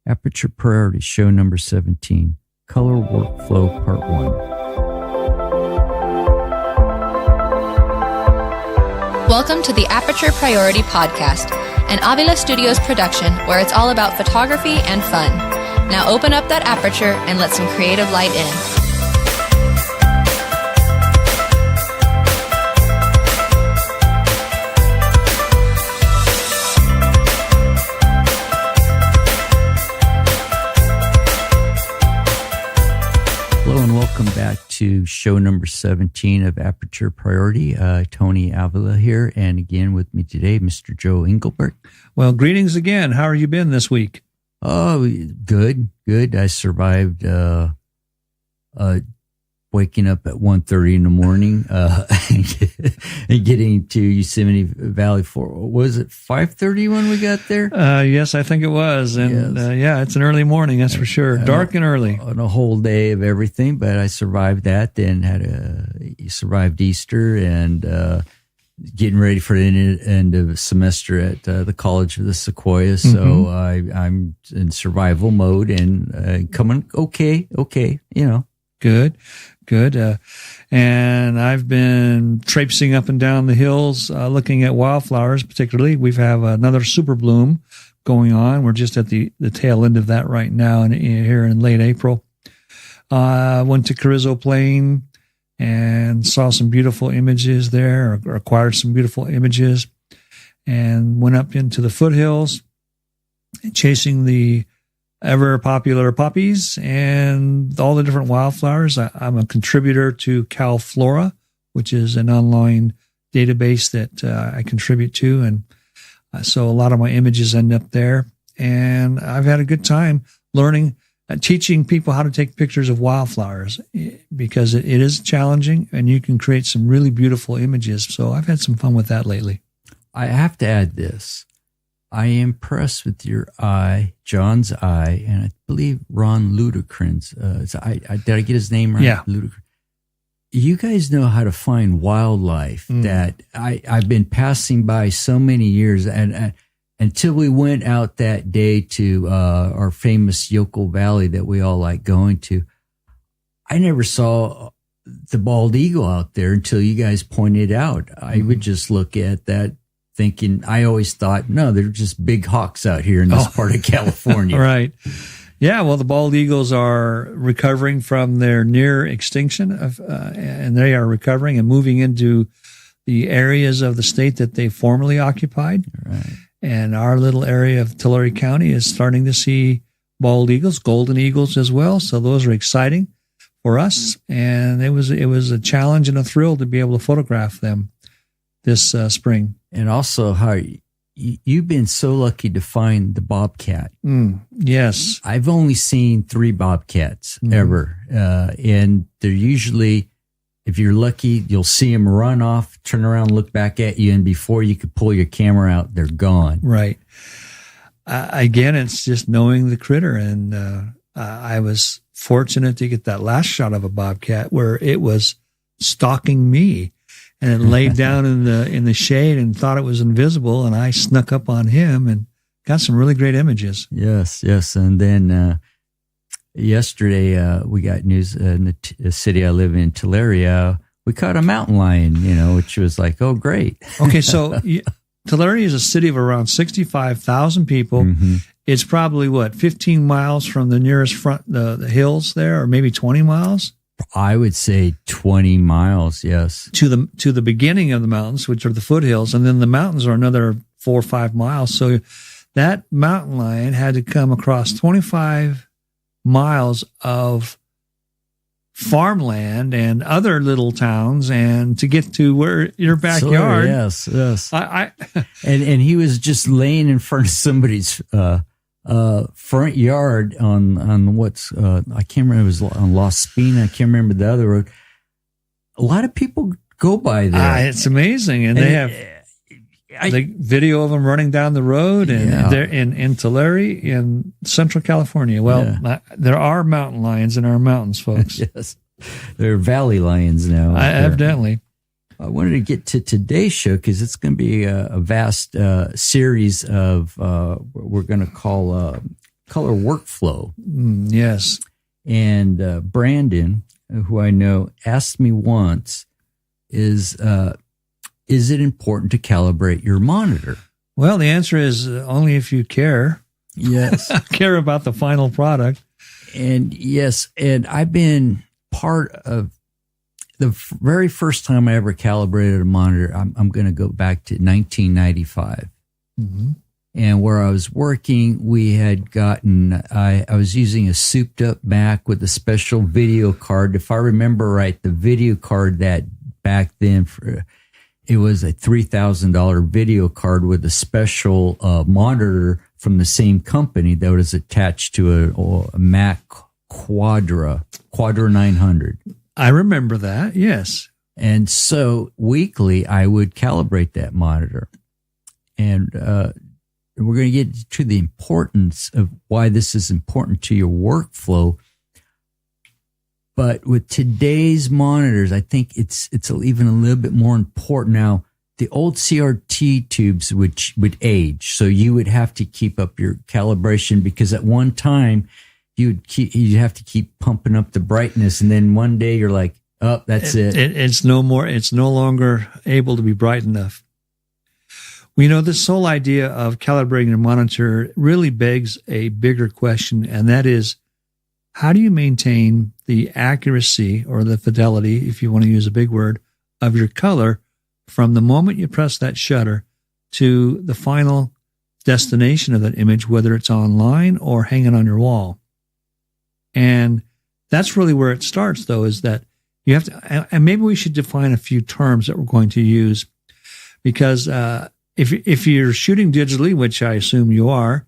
Aperture Priority, show number 17, Color Workflow, Part 1. Welcome to the Aperture Priority Podcast, an Avila Studios production where it's all about photography and fun. Now open up that aperture and let some creative light in. Hello and welcome back to show number 17 of Aperture Priority. Tony Avila here, and again with me today, Mr. Joe Engelbert. Well, greetings again. How have you been this week? Oh, good. I survived waking up at 1:30 in the morning and getting to Yosemite Valley for, was it 5:30 when we got there? Yes, I think it was. And Yes. yeah, it's an early morning, that's for sure. Dark and early. On a whole day of everything, but I survived that, then survived Easter and getting ready for the end of semester at the College of the Sequoias. So I'm in survival mode and coming okay, you know. Good. And I've been traipsing up and down the hills, looking at wildflowers, particularly. We have another super bloom going on. We're just at the tail end of that right now here in late April. Went to Carrizo Plain and saw some beautiful images there, or acquired some beautiful images, and went up into the foothills, chasing the ever popular poppies and all the different wildflowers. I'm a contributor to CalFlora, which is an online database that I contribute to. And so a lot of my images end up there. And I've had a good time learning, teaching people how to take pictures of wildflowers, because it is challenging and you can create some really beautiful images. So I've had some fun with that lately. I have to add this. I am impressed with your eye, John's eye, and I believe Ron Ludekrin's. Did I get his name right? Yeah. Ludekrin. You guys know how to find wildlife that I've been passing by so many years, and until we went out that day to our famous Yokel Valley that we all like going to, I never saw the bald eagle out there until you guys pointed it out. I would just look at that thinking, I always thought, no, they're just big hawks out here in this part of California. Right. Yeah, well, the bald eagles are recovering from their near extinction, and they are recovering and moving into the areas of the state that they formerly occupied. Right. And our little area of Tulare County is starting to see bald eagles, golden eagles as well. So those are exciting for us. And it was a challenge and a thrill to be able to photograph them this spring. And also how you've been so lucky to find the bobcat. Yes. I've only seen 3 bobcats ever. And they're usually, if you're lucky, you'll see them run off, turn around, look back at you. And before you could pull your camera out, they're gone. Right. Again, it's just knowing the critter. And I was fortunate to get that last shot of a bobcat where it was stalking me. And it laid down in the shade and thought it was invisible, and I snuck up on him and got some really great images. Yes. And then yesterday we got news in the city I live in, Tulare. We caught a mountain lion, which was like, oh, great. Okay, so Tulare is a city of around 65,000 people. It's probably 15 miles from the nearest the hills there, or maybe 20 miles. I would say 20 miles, yes. To the beginning of the mountains, which are the foothills, and then the mountains are another 4 or 5 miles. So that mountain lion had to come across 25 miles of farmland and other little towns and to get to where your backyard. So, yes. And he was just laying in front of somebody's front yard on what's I can't remember, it was on La Spina. I can't remember the other road. A lot of people go by there. It's amazing, and they have the video of them running down the road, and they're in Tulare in Central California. Well, there are mountain lions in our mountains, folks. Yes, they're valley lions now. Evidently. I wanted to get to today's show because it's going to be a vast series of we're going to call color workflow. Yes. And Brandon, who I know, asked me once, is it important to calibrate your monitor? Well, the answer is only if you care. Yes. Care about the final product. And yes, and I've been part of the very first time I ever calibrated a monitor. I'm going to go back to 1995. Mm-hmm. And where I was working, we had gotten, I was using a souped up Mac with a special video card. If I remember right, the video card that back then, it was a $3,000 video card with a special monitor from the same company that was attached to a Mac Quadra 900. I remember that, yes. And so weekly, I would calibrate that monitor. And we're going to get to the importance of why this is important to your workflow. But with today's monitors, I think it's even a little bit more important now. The old CRT tubes would age, so you would have to keep up your calibration because at one time you'd have to keep pumping up the brightness, and then one day you're like, oh, that's it. It's no more. It's no longer able to be bright enough. We know this whole idea of calibrating a monitor really begs a bigger question, and that is, how do you maintain the accuracy or the fidelity, if you want to use a big word, of your color from the moment you press that shutter to the final destination of that image, whether it's online or hanging on your wall? And that's really where it starts, though, is that you have to, and maybe we should define a few terms that we're going to use, because if you're shooting digitally, which I assume you are,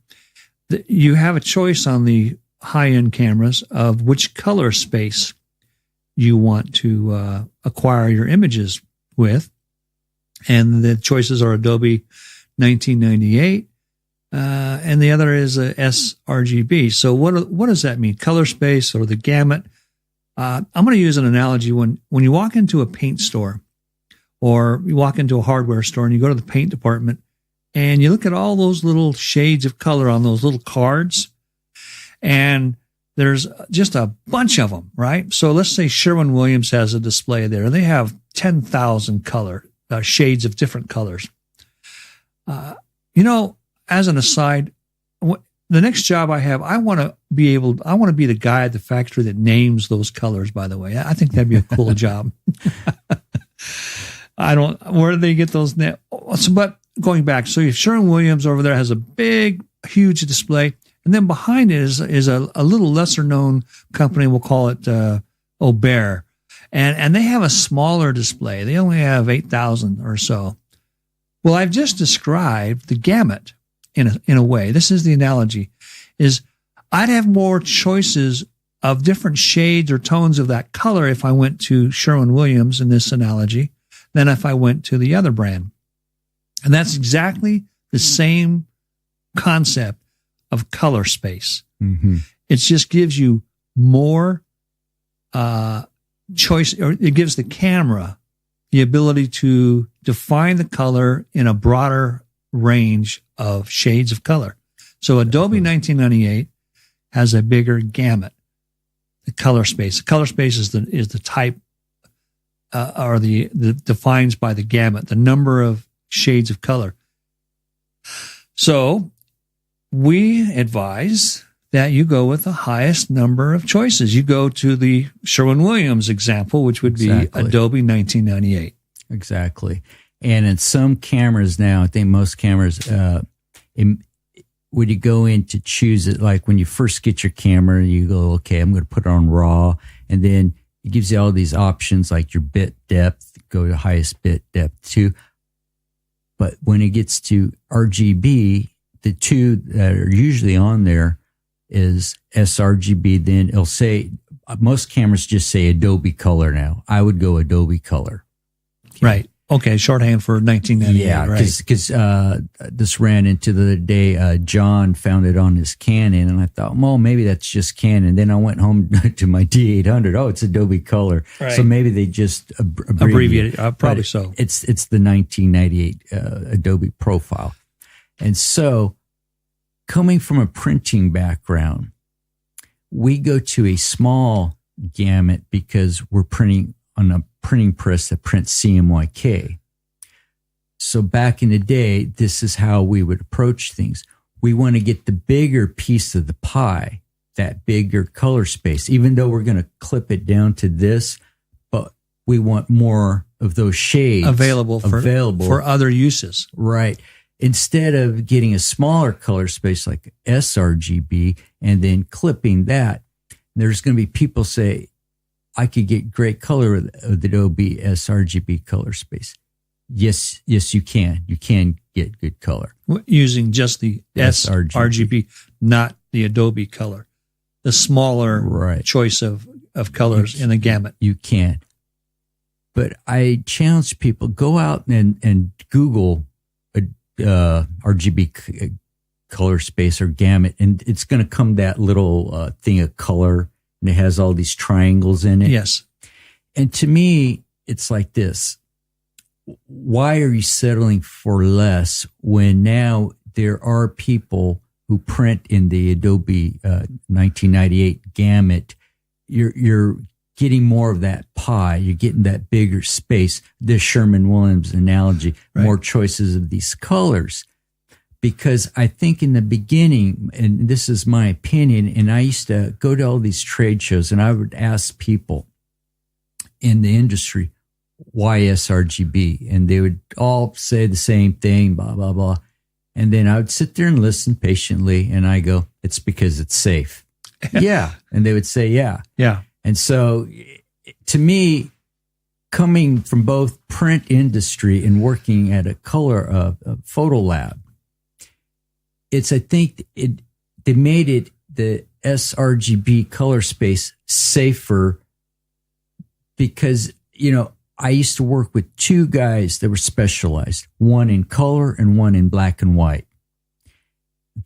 you have a choice on the high-end cameras of which color space you want to acquire your images with. And the choices are Adobe 1998, and the other is sRGB. So what does that mean? Color space or the gamut? I'm going to use an analogy. When you walk into a paint store or you walk into a hardware store and you go to the paint department and you look at all those little shades of color on those little cards, and there's just a bunch of them, right? So let's say Sherwin-Williams has a display there. They have 10,000 color shades of different colors. As an aside, the next job I have, I want to be the guy at the factory that names those colors, by the way. I think that'd be a cool job. Where do they get those? But going back, so if Sherwin-Williams over there has a big, huge display, and then behind it is a little lesser known company, we'll call it Aubert. And they have a smaller display. They only have 8,000 or so. Well, I've just described the gamut in a way. This is the analogy, is I'd have more choices of different shades or tones of that color if I went to Sherwin-Williams in this analogy than if I went to the other brand. And that's exactly the same concept of color space. Mm-hmm. It just gives you more choice, or it gives the camera the ability to define the color in a broader range of shades of color. So Adobe 1998 has a bigger gamut. The color space. The color space is the type, or the defines by the gamut, the number of shades of color. So we advise that you go with the highest number of choices. You go to the Sherwin-Williams example, which would be Adobe 1998. Exactly. And in some cameras now, I think most cameras, when you go in to choose it, like when you first get your camera, you go, okay, I'm going to put it on RAW. And then it gives you all these options like your bit depth, go to highest bit depth too. But when it gets to RGB, the two that are usually on there is sRGB. Then it'll say, most cameras just say Adobe Color now. I would go Adobe Color. Okay. Right. Okay. Shorthand for 1998. Yeah. Right. Because this ran into the day John found it on his Canon, and I thought, well, maybe that's just Canon. Then I went home to my D800. Oh, it's Adobe Color. Right. So maybe they just abbreviated. Probably so. It's the 1998 Adobe profile. And so coming from a printing background, we go to a small gamut because we're printing on a printing press that prints CMYK. So back in the day, this is how we would approach things. We want to get the bigger piece of the pie, that bigger color space, even though we're going to clip it down to this, but we want more of those shades available for other uses. Right. Instead of getting a smaller color space like sRGB and then clipping that, there's going to be people say, I could get great color with the Adobe sRGB color space. Yes, you can. You can get good color. Using just the sRGB, not the Adobe color. The smaller choice of colors in the gamut. You can. But I challenge people, go out and Google RGB color space or gamut, and it's going to come that little thing of color, and it has all these triangles in it. Yes. And to me, it's like this. Why are you settling for less when now there are people who print in the Adobe 1998 gamut? You're getting more of that pie. You're getting that bigger space. The Sherman-Williams analogy, more choices of these colors. Because I think in the beginning, and this is my opinion, and I used to go to all these trade shows and I would ask people in the industry, why sRGB? And they would all say the same thing, blah, blah, blah. And then I would sit there and listen patiently and I go, it's because it's safe. Yeah. And they would say, yeah. Yeah. And so to me, coming from both print industry and working at a color photo lab, I think they made it the sRGB color space safer because, I used to work with two guys that were specialized, one in color and one in black and white.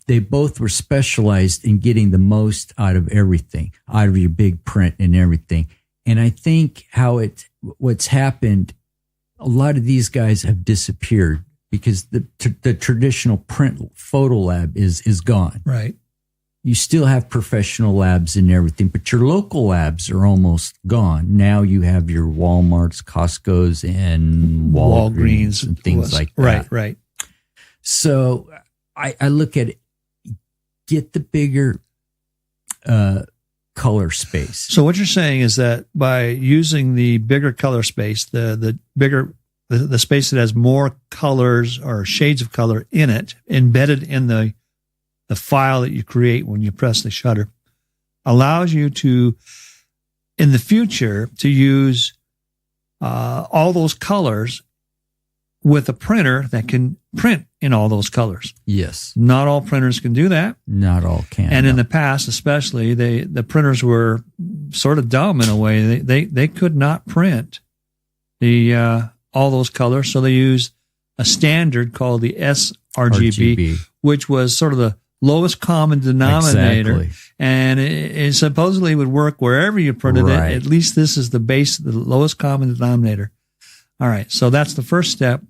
They both were specialized in getting the most out of everything, out of your big print and everything. And I think what's happened, a lot of these guys have disappeared because the traditional print photo lab is gone. Right. You still have professional labs and everything, but your local labs are almost gone. Now you have your Walmarts, Costco's, and Walgreens and things like that. Right. So I look at it, get the bigger color space. So what you're saying is that by using the bigger color space, the bigger the space that has more colors or shades of color in it, embedded in the file that you create when you press the shutter, allows you to, in the future, to use all those colors with a printer that can print in all those colors. Yes. Not all printers can do that. Not all can. And in the past, especially, the printers were sort of dumb in a way. They could not print all those colors, so they used a standard called the sRGB, which was sort of the lowest common denominator. Exactly. And it supposedly would work wherever you printed it. At least this is the base, the lowest common denominator. All right, so that's the first step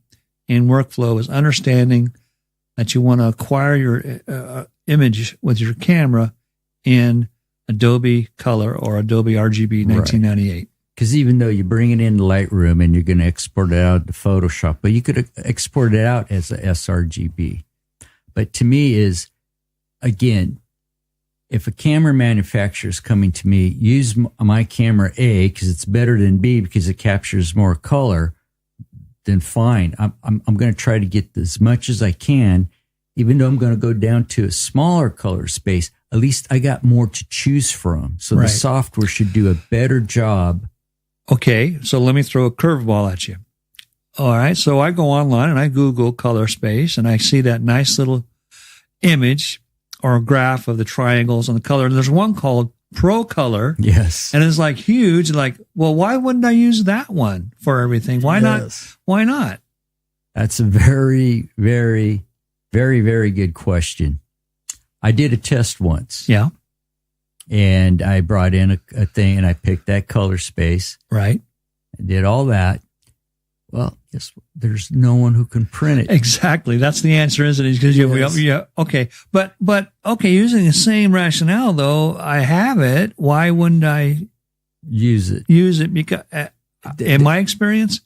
in workflow, is understanding that you want to acquire your image with your camera in Adobe Color or Adobe RGB 1998. Because even though you bring it into Lightroom and you're going to export it out to Photoshop, but you could export it out as a sRGB. But to me is, again, if a camera manufacturer is coming to me, use my camera A because it's better than B because it captures more color, then fine. I'm going to try to get as much as I can, even though I'm going to go down to a smaller color space. At least I got more to choose from. So the software should do a better job. Okay, so let me throw a curveball at you. All right, so I go online and I Google color space and I see that nice little image or a graph of the triangles and the color. And there's one called Pro Color. Yes. And it's like huge. Like, well, why wouldn't I use that one for everything? Why not? Why not? That's a very, very, very, very good question. I did a test once. Yeah. And I brought in a thing and I picked that color space. Right. I did all that. Well, yes, there's no one who can print it. Exactly. That's the answer, isn't it? Because okay. But okay, using the same rationale though, I have it. Why wouldn't I use it? Because in my experience,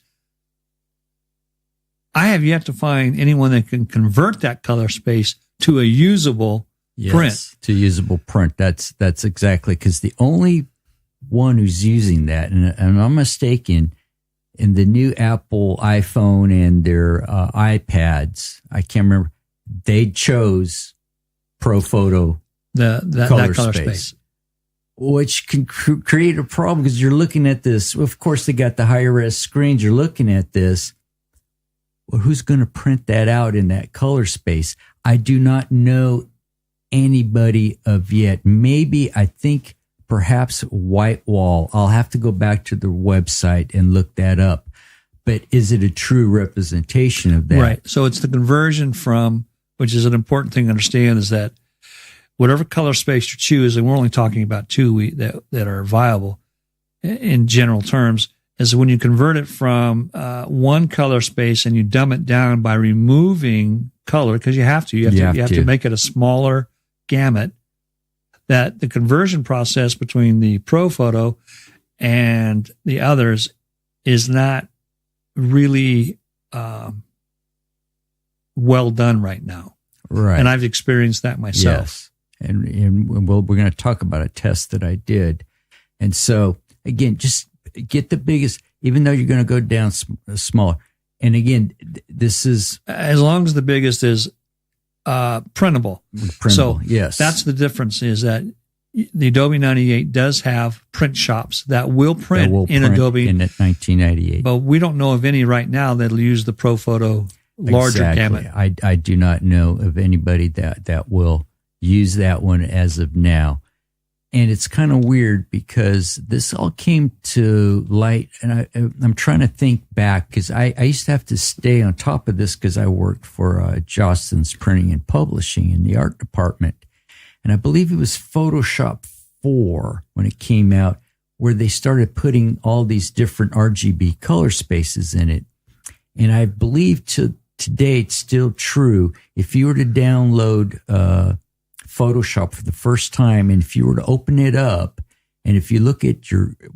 I have yet to find anyone that can convert that color space to a usable print. To usable print. That's exactly, because the only one who's using that, and I'm mistaken, in the new Apple iPhone and their iPads, I can't remember, they chose ProPhoto that color space. Which can create a problem because you're looking at this. Of course, they got the higher res screens. You're looking at this. Well, who's going to print that out in that color space? I do not know anybody of yet. Maybe, I think perhaps Whitewall. I'll have to go back to the website and look that up. But is it a true representation of that? Right. So it's the conversion from, which is an important thing to understand, is that whatever color space you choose, and we're only talking about two that are viable in general terms, is when you convert it from one color space and you dumb it down by removing color, because you have to make it a smaller gamut, that the conversion process between the ProPhoto and the others is not really well done right now. Right. And I've experienced that myself. Yes. And we're going to talk about a test that I did. And so, again, just get the biggest, even though you're going to go down smaller. And again, this is, as long as the biggest is printable. So yes, that's the difference, is that the Adobe 98 does have print shops that will print in Adobe in 1998. But we don't know of any right now that'll use the ProPhoto larger gamut. I do not know of anybody that will use that one as of now. And it's kind of weird because this all came to light, and I'm trying to think back, because I used to have to stay on top of this because I worked for Jostens Printing and Publishing in the art department. And I believe it was Photoshop 4 when it came out, where they started putting all these different RGB color spaces in it. And I believe today it's still true. If you were to download Photoshop for the first time, and if you were to open it up, and if you look at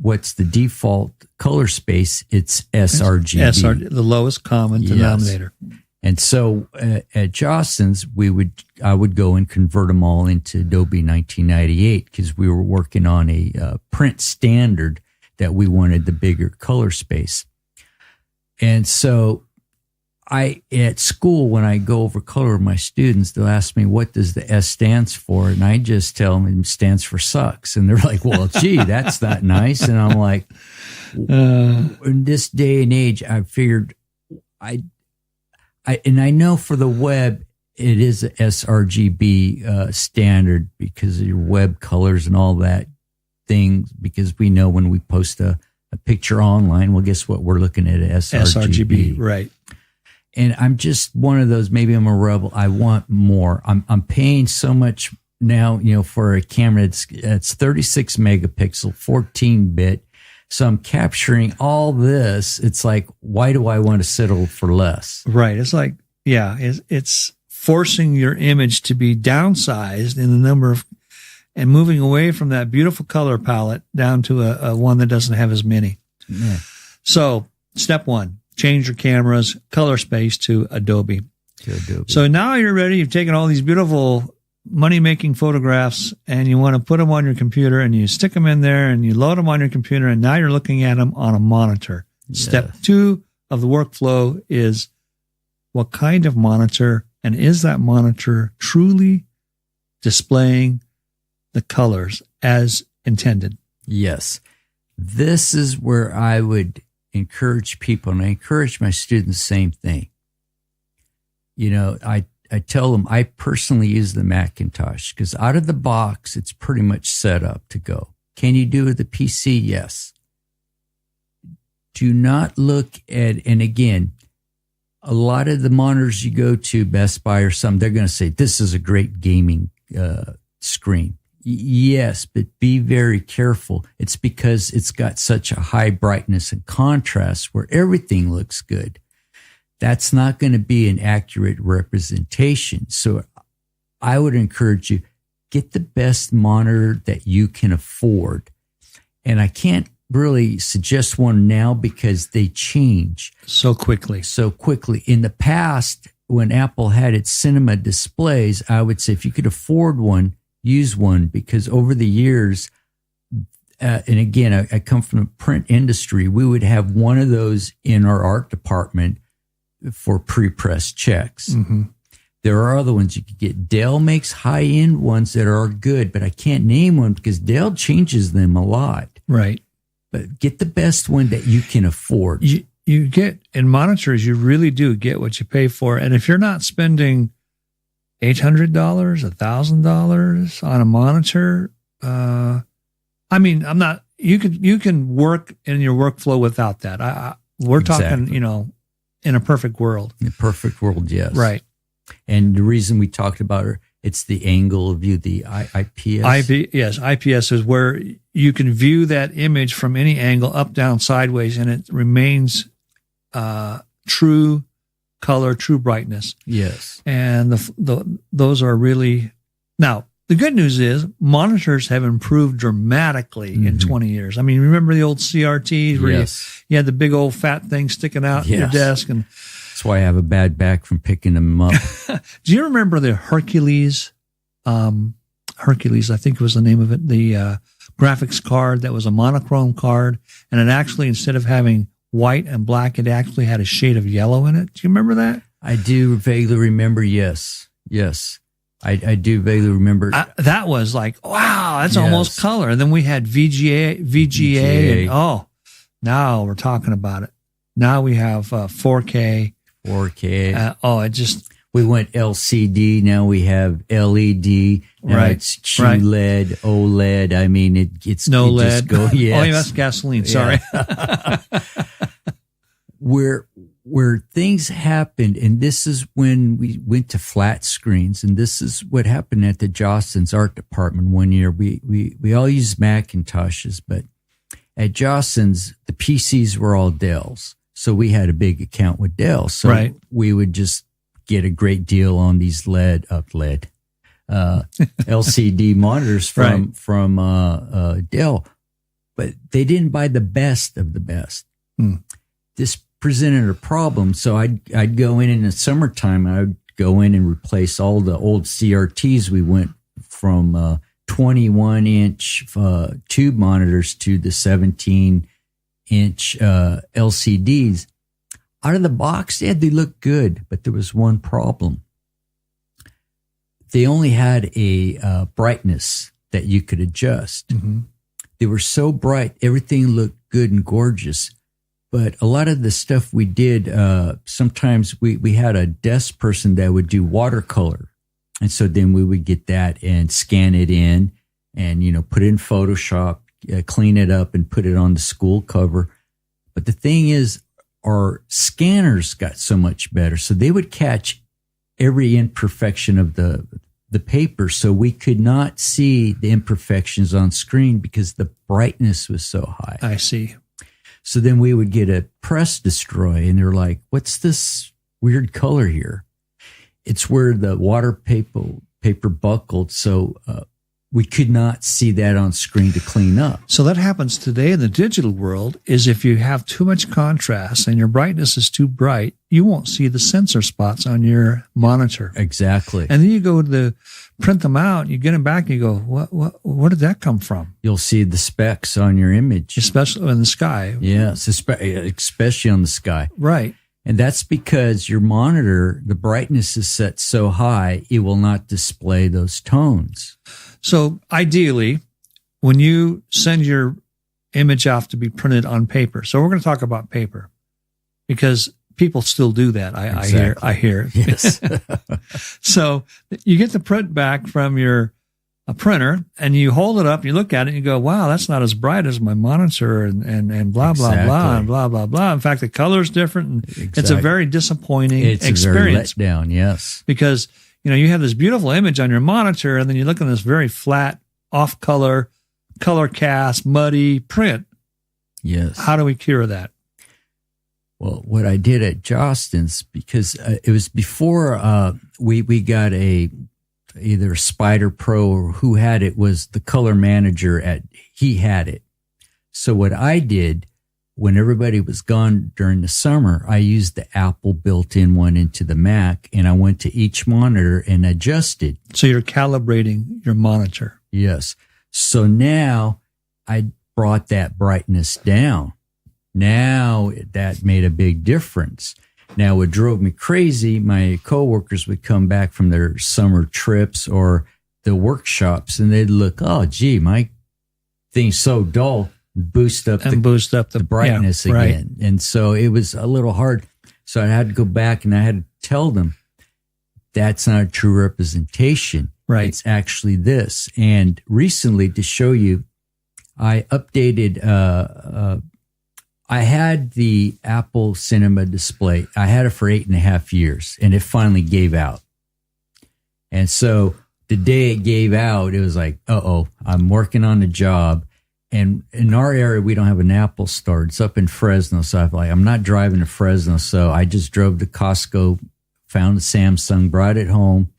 what's the default color space, it's sRGB. The lowest common denominator. Yes. And so at Jostens, I would go and convert them all into Adobe 1998 because we were working on a print standard that we wanted the bigger color space. And so at school, when I go over color with my students, they'll ask me, what does the S stands for? And I just tell them it stands for sucks. And they're like, well, gee, that's not nice. And I'm like, in this day and age, I figured and I know for the web, it is a sRGB standard because of your web colors and all that thing, because we know when we post a picture online, well, guess what? We're looking at sRGB. Right. And I'm just one of those, maybe I'm a rebel. I want more. I'm paying so much now, for a camera. It's 36 megapixel, 14-bit. So I'm capturing all this. It's like, why do I want to settle for less? Right. It's like, it's forcing your image to be downsized in the number of, and moving away from that beautiful color palette down to a one that doesn't have as many. Yeah. So step one, change your camera's color space to Adobe. So now you're ready. You've taken all these beautiful money-making photographs and you want to put them on your computer, and you stick them in there and you load them on your computer, and now you're looking at them on a monitor. Yes. Step 2 of the workflow is, what kind of monitor, and is that monitor truly displaying the colors as intended? Yes. This is where I would encourage people, and I encourage my students the same thing. I tell them I personally use the Macintosh because out of the box, it's pretty much set up to go. Can you do it with the PC? Yes. Do not look at, and again, a lot of the monitors you go to, Best Buy or some, they're going to say, this is a great gaming screen. Yes, but be very careful. It's because it's got such a high brightness and contrast where everything looks good. That's not going to be an accurate representation. So I would encourage you, get the best monitor that you can afford. And I can't really suggest one now because they change so quickly. In the past, when Apple had its cinema displays, I would say if you could afford one, use one, because over the years, and again, I come from the print industry, we would have one of those in our art department for pre-press checks. Mm-hmm. There are other ones you could get. Dell makes high-end ones that are good, but I can't name one because Dell changes them a lot. Right. But get the best one that you can afford. You get, in monitors, you really do get what you pay for. And if you're not spending $800, $1,000 on a monitor, you can work in your workflow without that. We're talking, in a perfect world. In a perfect world, yes. Right. And the reason we talked about it, it's the angle of view, the IPS. Yes, IPS is where you can view that image from any angle, up, down, sideways, and it remains true color, true brightness. Yes. And those are really... Now, the good news is monitors have improved dramatically in 20 years. I mean, remember the old CRTs where you had the big old fat thing sticking out in your desk? And that's why I have a bad back from picking them up. Do you remember the Hercules? Hercules, I think was the name of it. The graphics card that was a monochrome card. And it actually, instead of having white and black, it actually had a shade of yellow in it. Do you remember that? I do vaguely remember, yes. I do vaguely remember. That was like, wow, that's almost color. And then we had VGA. And, now we're talking about it. Now we have 4K. 4K. We went LCD. Now we have LED. Now it's QLED, OLED. I mean, it's no LED. Yes. That's gasoline. Sorry. Where things happened, and this is when we went to flat screens, and this is what happened at the Jostens art department one year. We all used Macintoshes, but at Jostens, the PCs were all Dells. So we had a big account with Dell. So we would just get a great deal on these LCD monitors from Dell, but they didn't buy the best of the best. This presented a problem. So I'd go in the summertime, and I'd go in and replace all the old CRTs. We went from 21-inch tube monitors to the 17-inch LCDs. Out of the box, they looked good, but there was one problem. They only had a brightness that you could adjust. Mm-hmm. They were so bright, everything looked good and gorgeous. But a lot of the stuff we did, sometimes we had a desk person that would do watercolor. And so then we would get that and scan it in and, put it in Photoshop, clean it up and put it on the school cover. But the thing is, our scanners got so much better. So they would catch every imperfection of the paper. So we could not see the imperfections on screen because the brightness was so high. I see. So then we would get a press destroy, and they're like, what's this weird color here? It's where the water paper buckled. So we could not see that on screen to clean up. So that happens today in the digital world, is if you have too much contrast and your brightness is too bright, you won't see the sensor spots on your monitor. Exactly. And then you go to print them out, you get them back, and you go, where did that come from? You'll see the specks on your image. Especially in the sky. Yes, especially on the sky. Right. And that's because your monitor, the brightness is set so high, it will not display those tones. So ideally, when you send your image off to be printed on paper, so we're going to talk about paper because people still do that. I hear. Yes. So you get the print back from your printer and you hold it up, you look at it and you go, wow, that's not as bright as my monitor and blah, blah, blah, and blah, blah, blah. In fact, the color is different. And it's a very disappointing experience. It's a very letdown, yes. Because, you have this beautiful image on your monitor and then you look at this very flat off color cast, muddy print. Yes. How do we cure that? Well, what I did at Jostens, because it was before we got either Spider Pro or who had it, was the color manager he had it. So what I did when everybody was gone during the summer, I used the Apple built-in one into the Mac, and I went to each monitor and adjusted. So you're calibrating your monitor. Yes. So now I brought that brightness down. Now that made a big difference. Now what drove me crazy, my coworkers would come back from their summer trips or the workshops and they'd look, oh, gee, my thing's so dull. Boost up the brightness again. Right. And so it was a little hard. So I had to go back and I had to tell them that's not a true representation. Right. It's actually this. And recently, to show you, I updated, I had the Apple Cinema display. I had it for 8.5 years and it finally gave out. And so the day it gave out, it was like, I'm working on a job. And in our area, we don't have an Apple store. It's up in Fresno. So I'm not driving to Fresno. So I just drove to Costco, found a Samsung, brought it home.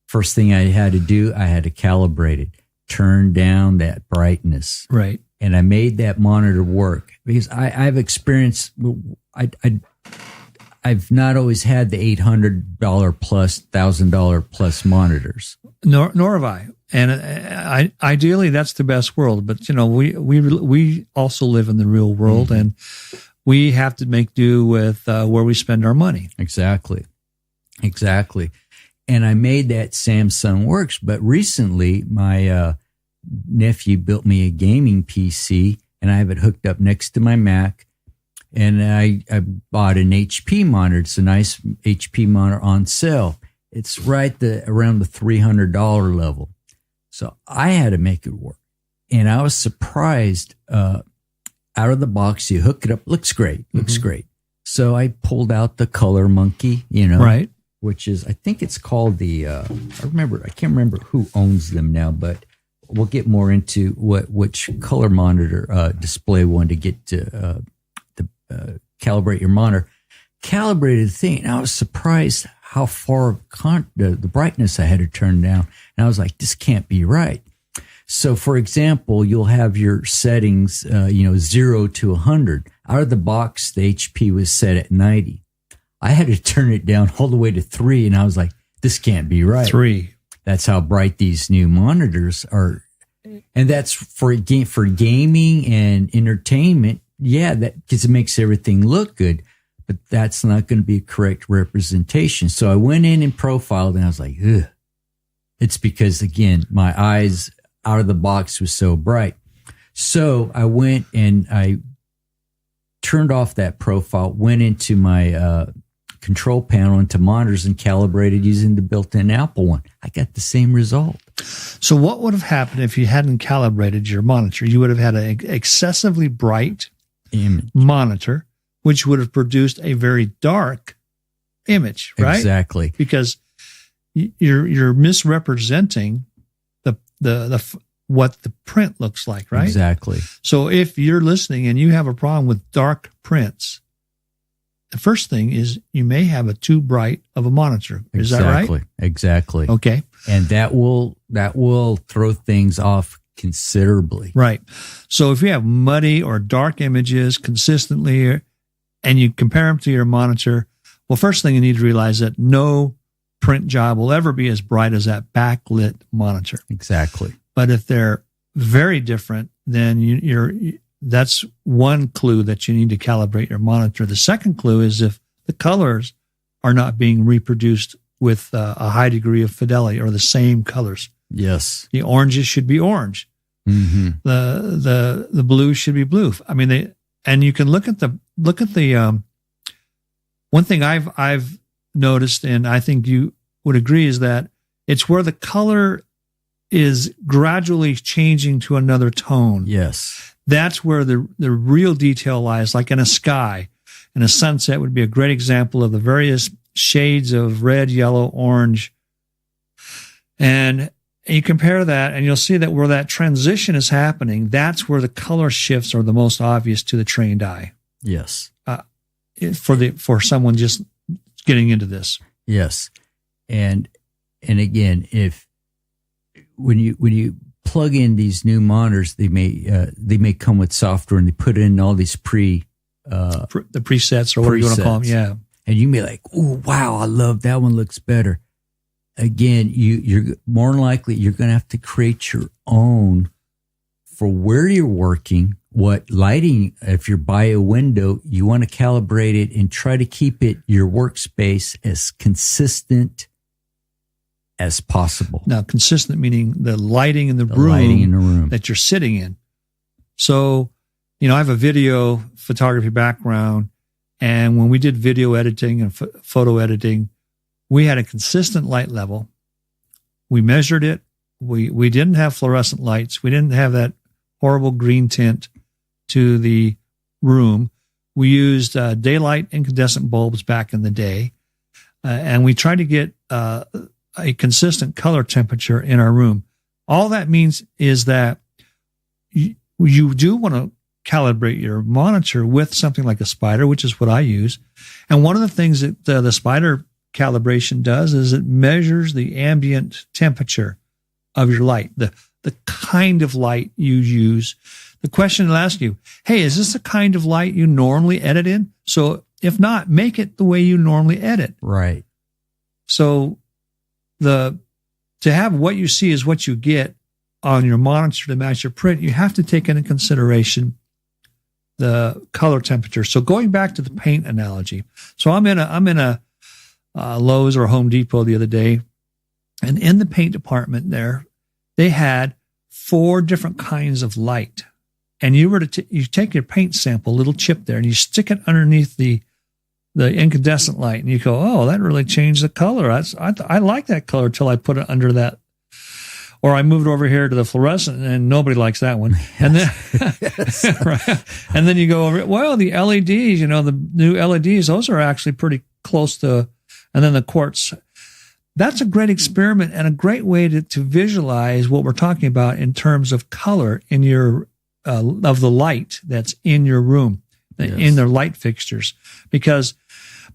First thing I had to do, I had to calibrate it, turn down that brightness. Right. And I made that monitor work because I've experienced, I've not always had the $800 plus, $1,000 plus monitors. Nor have I. And ideally, that's the best world. But, we also live in the real world, and we have to make do with where we spend our money. Exactly. And I made that Samsung works. But recently, my nephew built me a gaming PC, and I have it hooked up next to my Mac. And I bought an HP monitor. It's a nice HP monitor on sale. It's right around the $300 level. So I had to make it work. And I was surprised, out of the box, you hook it up, looks great. So I pulled out the Color Monkey, right, which is, I think it's called I can't remember who owns them now, but we'll get more into which color monitor display one to get to calibrate your monitor. Calibrated the thing, and I was surprised how far the brightness I had to turn down. And I was like, this can't be right. So, for example, you'll have your settings, 0 to 100. Out of the box, the HP was set at 90. I had to turn it down all the way to 3, and I was like, this can't be right. 3. That's how bright these new monitors are. And that's for gaming and entertainment. Yeah, because it makes everything look good. But that's not going to be a correct representation. So I went in and profiled, and I was like, ugh. It's because, again, my eyes out of the box was so bright. So I went and I turned off that profile, went into my control panel, into monitors, and calibrated using the built-in Apple one. I got the same result. So what would have happened if you hadn't calibrated your monitor? You would have had an excessively bright image monitor, which would have produced a very dark image, right? Exactly. Because you're misrepresenting the what the print looks like, right? Exactly. So if you're listening and you have a problem with dark prints, the first thing is you may have a too bright of a monitor. Is that right? Exactly. Okay. And that will throw things off considerably. Right. So if you have muddy or dark images consistently, and you compare them to your monitor, well, first thing you need to realize that no print job will ever be as bright as that backlit monitor. Exactly. But if they're very different, then that's one clue that you need to calibrate your monitor. The second clue is if the colors are not being reproduced with a high degree of fidelity or the same colors. Yes. The oranges should be orange. Mm-hmm. The blue should be blue. I mean, and you can look at the one thing I've noticed, and I think you would agree, is that it's where the color is gradually changing to another tone. Yes. That's where the real detail lies, like in a sky. And a sunset would be a great example of the various shades of red, yellow, orange. And you compare that, and you'll see that where that transition is happening, that's where the color shifts are the most obvious to the trained eye. Yes. For someone just getting into this. Yes. And again, when you plug in these new monitors, they may come with software, and they put in all these the presets or whatever you want to call them. Yeah. And you may like, oh, wow, I love that one, looks better. Again, you're more than likely, you're going to have to create your own for where you're working, what lighting, if you're by a window, you want to calibrate it and try to keep your workspace as consistent as possible. Now, consistent meaning the lighting in the room that you're sitting in. So, I have a video photography background, and when we did video editing and photo editing, we had a consistent light level. We measured it. We didn't have fluorescent lights. We didn't have that horrible green tint to the room. We used daylight incandescent bulbs back in the day, and we tried to get a consistent color temperature in our room. All that means is that you do want to calibrate your monitor with something like a Spider, which is what I use. And one of the things that the Spider calibration does is it measures the ambient temperature of your light, the kind of light you use. The question will ask you, hey, is this the kind of light you normally edit in? So if not, make it the way you normally edit. Right. So to have what you see is what you get on your monitor to match your print, you have to take into consideration the color temperature. So going back to the paint analogy. So I'm in a Lowe's or Home Depot the other day, and in the paint department there, they had 4 different kinds of light. And you take your paint sample, little chip there, and you stick it underneath the incandescent light, and you go, oh, that really changed the color. I like that color till I put it under that. Or I moved over here to the fluorescent, and nobody likes that one. And then, right? And then you go over, well, the LEDs, the new LEDs, those are actually pretty close to, and then the quartz. That's a great experiment and a great way to visualize what we're talking about in terms of color in your, of the light that's in your room, in their light fixtures. Because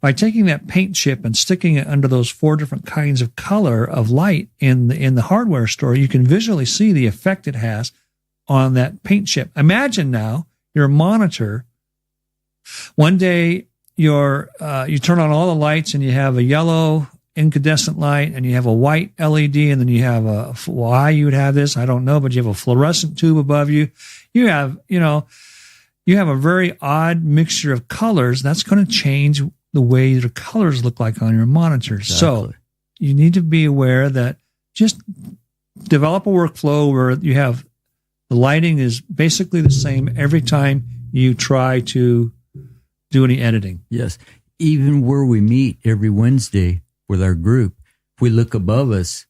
by taking that paint chip and sticking it under those 4 different kinds of color of light in the hardware store, you can visually see the effect it has on that paint chip. Imagine now your monitor. One day you turn on all the lights and you have a yellow incandescent light and you have a white LED, and then you have why you would have this, I don't know, but you have a fluorescent tube above you. You have a very odd mixture of colors. That's going to change the way the colors look like on your monitor. Exactly. So you need to be aware that just develop a workflow where you have the lighting is basically the same every time you try to do any editing. Yes. Even where we meet every Wednesday with our group, if we look above us,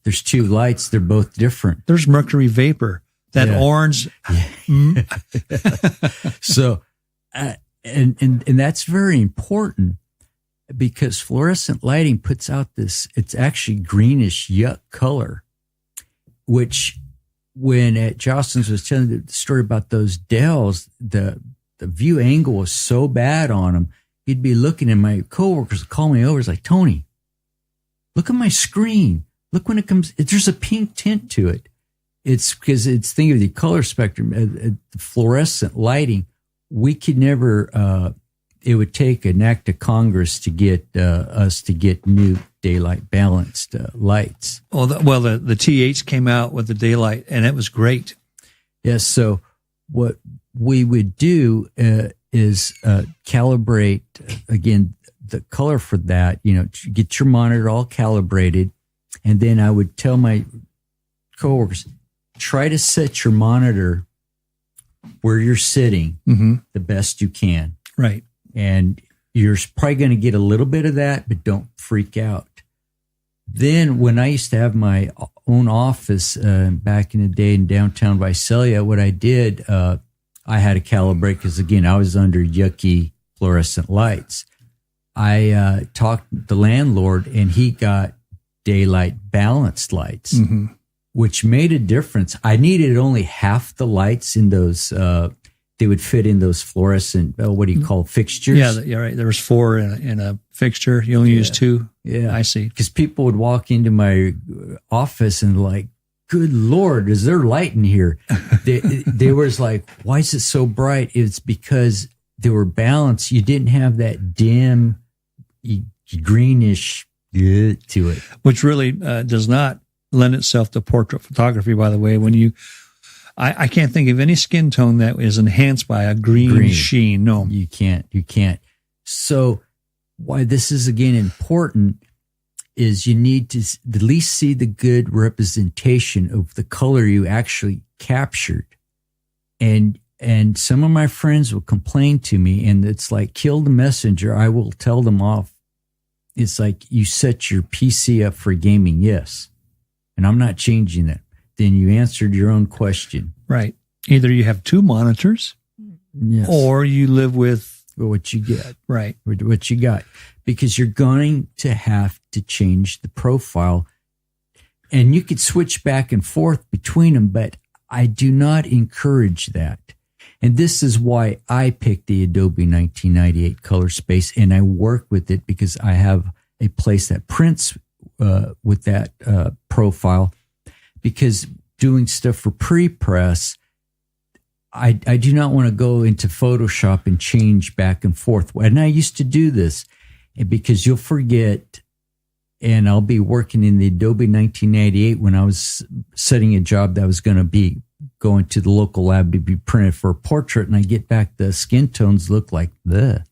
there's 2 lights. They're both different. There's mercury vapor, that orange. So, and that's very important, because fluorescent lighting puts out it's actually greenish yuck color, which when at Jocelyn's was telling the story about those Dells, the view angle was so bad on them. He'd be looking, and my coworkers would call me over. It's like, Tony, look at my screen. Look when it comes, there's a pink tint to it. It's because think of the color spectrum, the fluorescent lighting. We could never, it would take an act of Congress to get us to get new daylight balanced lights. Oh, the TH came out with the daylight, and it was great. Yes. So what we would do is calibrate, again, the color for that, get your monitor all calibrated. And then I would tell my coworkers, try to set your monitor where you're sitting the best you can. Right. And you're probably going to get a little bit of that, but don't freak out. Then when I used to have my own office back in the day in downtown Visalia, what I did, I had to calibrate because, again, I was under yucky fluorescent lights. I talked to the landlord, and he got daylight balanced lights. which made a difference. I needed only half the lights in those. They would fit in those fluorescent. What do you call fixtures? Yeah, right. There was 4 in a fixture. You only used 2. Yeah, I see. Because people would walk into my office and like, good Lord, is there light in here? They was like, why is it so bright? It's because they were balanced. You didn't have that dim, greenish to it. Which really does not lend itself to portrait photography, by the way. When I can't think of any skin tone that is enhanced by a green sheen. No. You can't. So why this is again important is you need to at least see the good representation of the color you actually captured. And some of my friends will complain to me, and it's like, kill the messenger. I will tell them off. It's like, you set your PC up for gaming. Yes. And I'm not changing that. Then you answered your own question. Right. Either you have 2 monitors, yes, or you live with what you get. Right. What you got. Because you're going to have to change the profile. And you could switch back and forth between them, but I do not encourage that. And this is why I picked the Adobe 1998 Color Space, and I work with it because I have a place that prints with that profile. Because doing stuff for pre-press, I do not want to go into Photoshop and change back and forth. And I used to do this because you'll forget, and I'll be working in the Adobe 1998 when I was setting a job that was going to be going to the local lab to be printed for a portrait, and I get back, the skin tones look like the.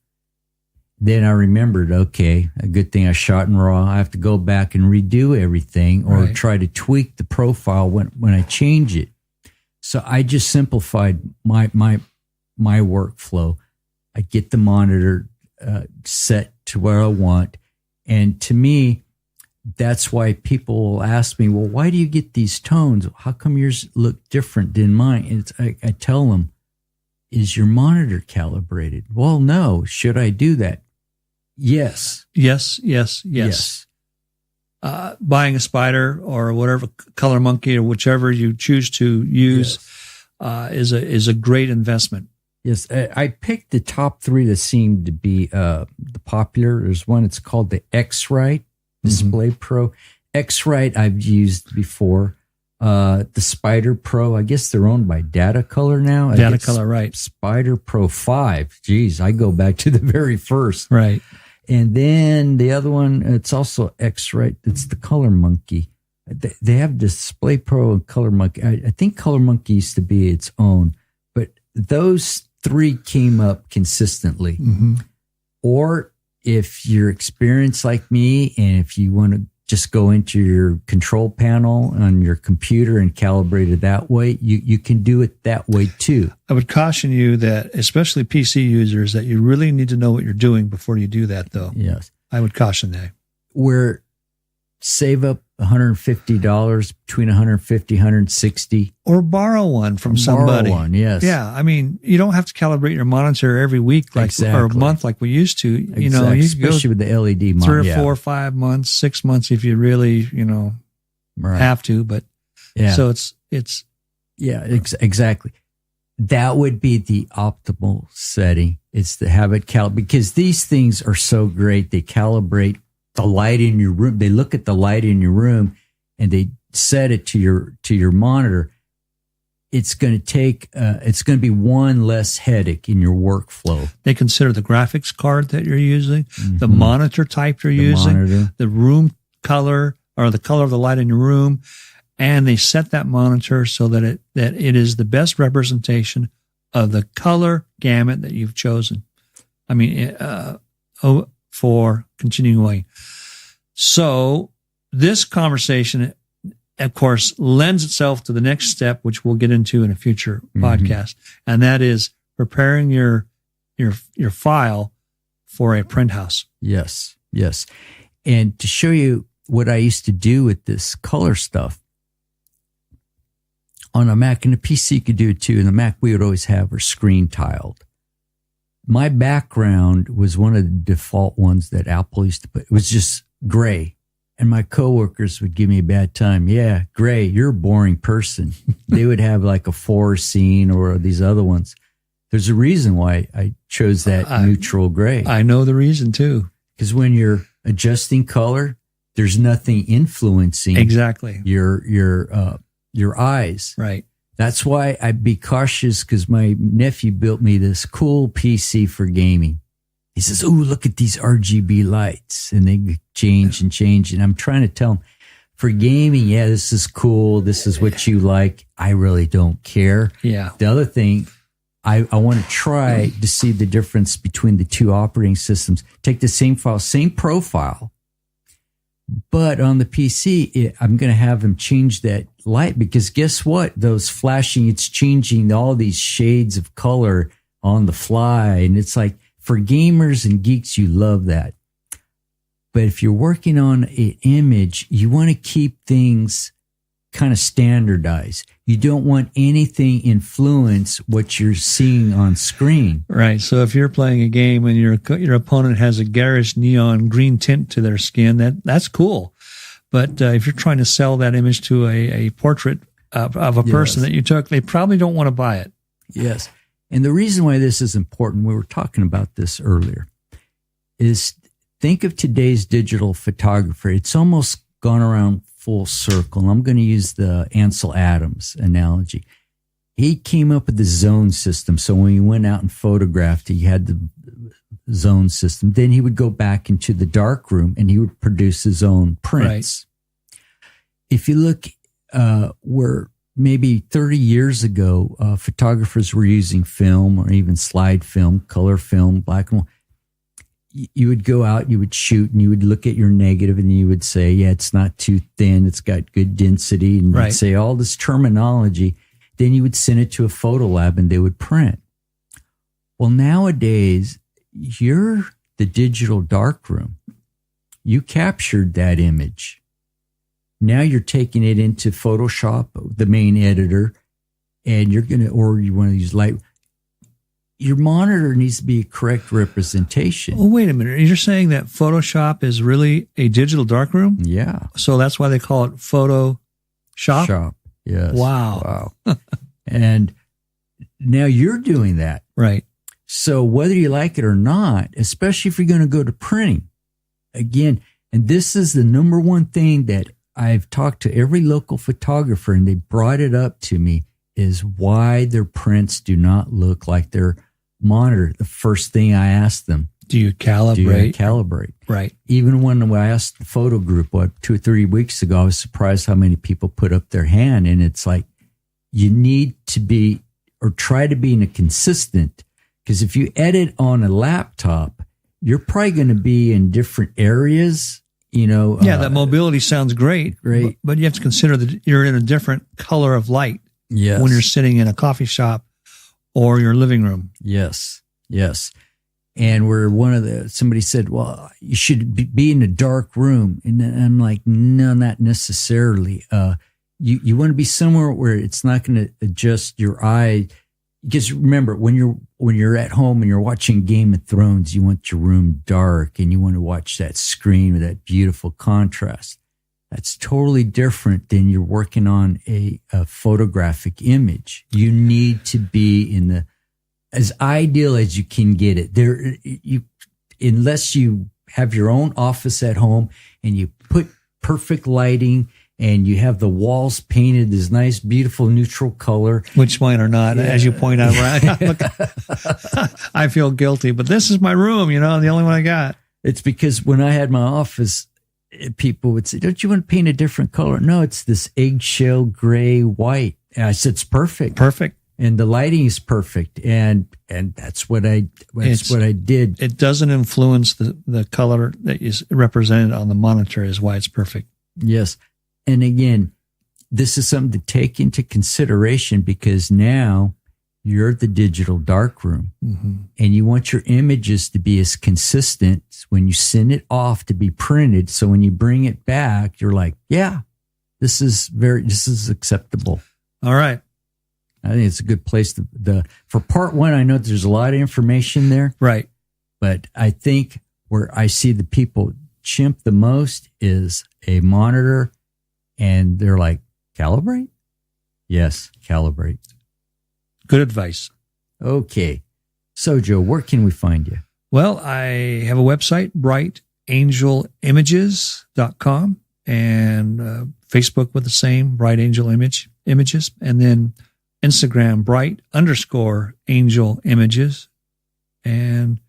Then I remembered, okay, a good thing I shot in RAW. I have to go back and redo everything or try to tweak the profile when I change it. So I just simplified my workflow. I get the monitor set to where I want. And to me, that's why people will ask me, well, why do you get these tones? How come yours look different than mine? And I tell them, is your monitor calibrated? Well, no. Should I do that? Yes. Buying a Spider or whatever, Color Monkey or whichever you choose to use is a great investment. Yes, I picked the top 3 that seemed to be the popular. There's one, it's called the X-Rite Display Pro. X-Rite I've used before. The Spider Pro, I guess they're owned by Datacolor now. Datacolor, right. Spider Pro 5. Geez, I go back to the very first. Right. And then the other one, it's also X-Rite. It's the Color Monkey. They have Display Pro and Color Monkey. I think Color Monkey used to be its own, but those 3 came up consistently. Mm-hmm. Or if you're experienced like me, and if you want to just go into your control panel on your computer and calibrate it that way, you can do it that way too. I would caution you that, especially PC users, that you really need to know what you're doing before you do that, though. Yes. I would caution that. Where save up $150, between $150, $160. Or borrow one from somebody. Borrow one, yes. Yeah, I mean, you don't have to calibrate your monitor every week or a month like we used to. You know, you especially with the LED monitor. 3 or 4 or 5 months, 6 months if you really, have to. But so it's exactly. That would be the optimal setting. It's to have it because these things are so great. They calibrate the light in your room. They look at the light in your room and they set it to your monitor. It's going to be one less headache in your workflow. They consider the graphics card that you're using, the monitor type you're using, the room color or the color of the light in your room, and they set that monitor so that it is the best representation of the color gamut that you've chosen. I mean, for continuing. So this conversation, of course, lends itself to the next step, which we'll get into in a future podcast, and that is preparing your file for a print house. Yes. And to show you what I used to do with this color stuff, on a Mac and a PC you could do it too. In the Mac, we would always have our screen tiled. My background was one of the default ones that Apple used to put. It was just gray. And my coworkers would give me a bad time. Yeah, Gray, you're a boring person. They would have like a forest scene or these other ones. There's a reason why I chose that neutral gray. I know the reason too. Because when you're adjusting color, there's nothing influencing exactly your eyes. Right. That's why I'd be cautious, because my nephew built me this cool PC for gaming. He says, "Oh, look at these RGB lights," and they change and change. And I'm trying to tell him, for gaming, yeah, this is cool. This is what you like. I really don't care. Yeah. The other thing, I want to try to see the difference between the two operating systems. Take the same file, same profile, but on the PC, I'm going to have them change that light, because guess what? Those flashing, it's changing all these shades of color on the fly. And it's like, for gamers and geeks, you love that. But if you're working on an image, you want to keep things kind of standardized. You don't want anything influence what you're seeing on screen. Right. So if you're playing a game and your opponent has a garish neon green tint to their skin, that's cool. But if you're trying to sell that image to a portrait of a person that you took, they probably don't want to buy it. Yes. And the reason why this is important, we were talking about this earlier, is think of today's digital photographer. It's almost gone around full circle. And I'm going to use the Ansel Adams analogy. He came up with the zone system. So when he went out and photographed, he had the zone system. Then he would go back into the dark room and he would produce his own prints. Right. If you look where maybe 30 years ago, photographers were using film or even slide film, color film, black and white. You would go out, you would shoot, and you would look at your negative, and you would say, yeah, it's not too thin, it's got good density, and you'd say all this terminology. Then you would send it to a photo lab, and they would print. Well, nowadays, you're the digital darkroom. You captured that image. Now you're taking it into Photoshop, the main editor, and you're going to, or you want to use light. Your monitor needs to be a correct representation. Well, wait a minute. You're saying that Photoshop is really a digital darkroom? Yeah. So that's why they call it Photoshop? Shop. Yes. Wow. And now you're doing that. Right. So whether you like it or not, especially if you're going to go to printing, again, and this is the number one thing that I've talked to every local photographer, and they brought it up to me, is why their prints do not look like their monitor. The first thing I asked them, do you calibrate? Right. Even when I asked the photo group, 2 or 3 weeks ago, I was surprised how many people put up their hand. And it's like, you need to be, or try to be in a consistent, because if you edit on a laptop, you're probably going to be in different areas, you know. Yeah, that mobility sounds great. But you have to consider that you're in a different color of light. Yes. When you're sitting in a coffee shop or your living room. Yes. And somebody said, well, you should be in a dark room. And I'm like, no, not necessarily. You want to be somewhere where it's not going to adjust your eye. Because remember, when you're at home and you're watching Game of Thrones, you want your room dark and you want to watch that screen with that beautiful contrast. That's totally different than you're working on a photographic image. You need to be in as ideal as you can get it. Unless you have your own office at home and you put perfect lighting and you have the walls painted this nice, beautiful, neutral color. Which mine are not, as you point out. Right? Look, I feel guilty, but this is my room, the only one I got. It's because when I had my office, people would say, don't you want to paint a different color? No, it's this eggshell gray white. And I said, it's perfect. Perfect. And the lighting is perfect. And that's what I did. It doesn't influence the color that is represented on the monitor is why it's perfect. Yes. And again, this is something to take into consideration, because now you're the digital darkroom, and you want your images to be as consistent when you send it off to be printed. So when you bring it back, you're like, yeah, this is acceptable. All right. I think it's a good place for part one. I know there's a lot of information there. Right. But I think where I see the people chimp the most is a monitor, and they're like, calibrate? Yes, calibrate. Good advice. Okay. So, Joe, where can we find you? Well, I have a website, brightangelImages.com, and Facebook with the same, Bright Angel Images, and then Instagram, Bright_Angel Images, and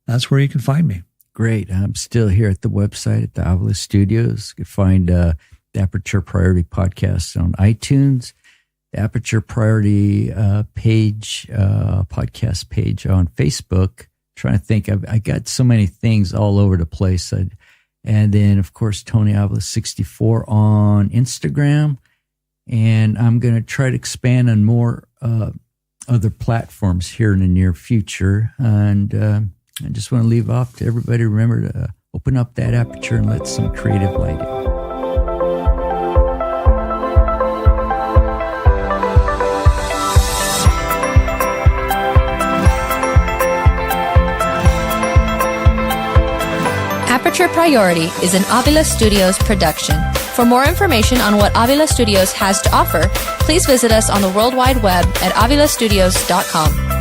that's where you can find me. Great. I'm still here at the website at the Avila Studios. You can find the Aperture Priority podcast on iTunes, the Aperture Priority podcast page on Facebook. Trying to think, I got so many things all over the place. And then, of course, Tony Avila 64 on Instagram. And I'm going to try to expand on more other platforms here in the near future. And I just want to leave off to everybody, remember to open up that aperture and let some creative light in. Aperture Priority is an Avila Studios production. For more information on what Avila Studios has to offer, please visit us on the World Wide Web at avilastudios.com.